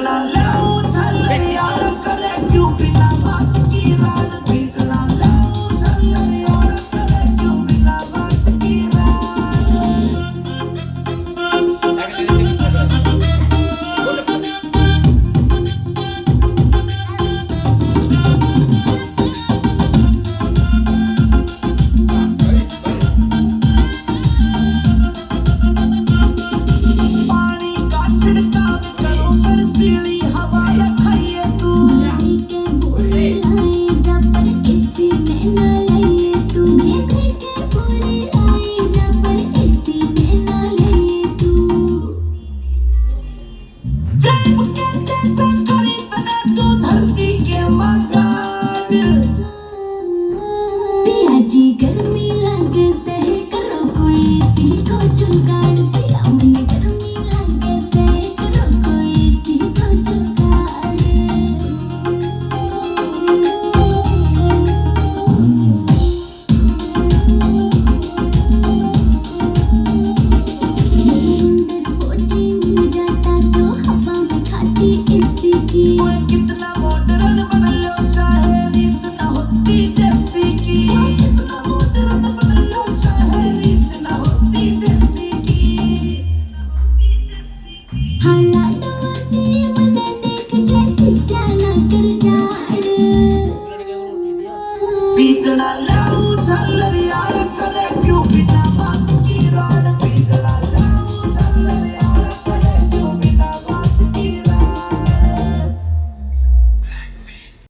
बीजना लाऊ झल्लरियाळ करे क्यों बिना बात की रात बीजना लाऊ झल्लरियाळ करे क्यों बिना बात की पानी का छिड़काव करो सरसीली हवा रखाइए तू राही के बोले लाई जब पर किसी में न लिए तू मेघे के बोले लाई जब पर किसी में न लिए तू जैब के जैसे खरीदने तू धरती के मकान पिया जी गर्मी लगे सहे करो कोई सी को जुगाड़ पिया मुझे गर्मी लगे सहे करो कोई सी को जुगाड़ मुंडर फोटी मिल जाता तो हवा में खाती इसी की ओए कितना मॉडर्न बन लो चाहे रीस न होती देसी की ओए कितना मॉडर्न बन लो चाहे रीस न होती देसी की हाला डोवा से मने देख के पिस्या न कर जाड़ बीजना लाऊ झल्लरियाळ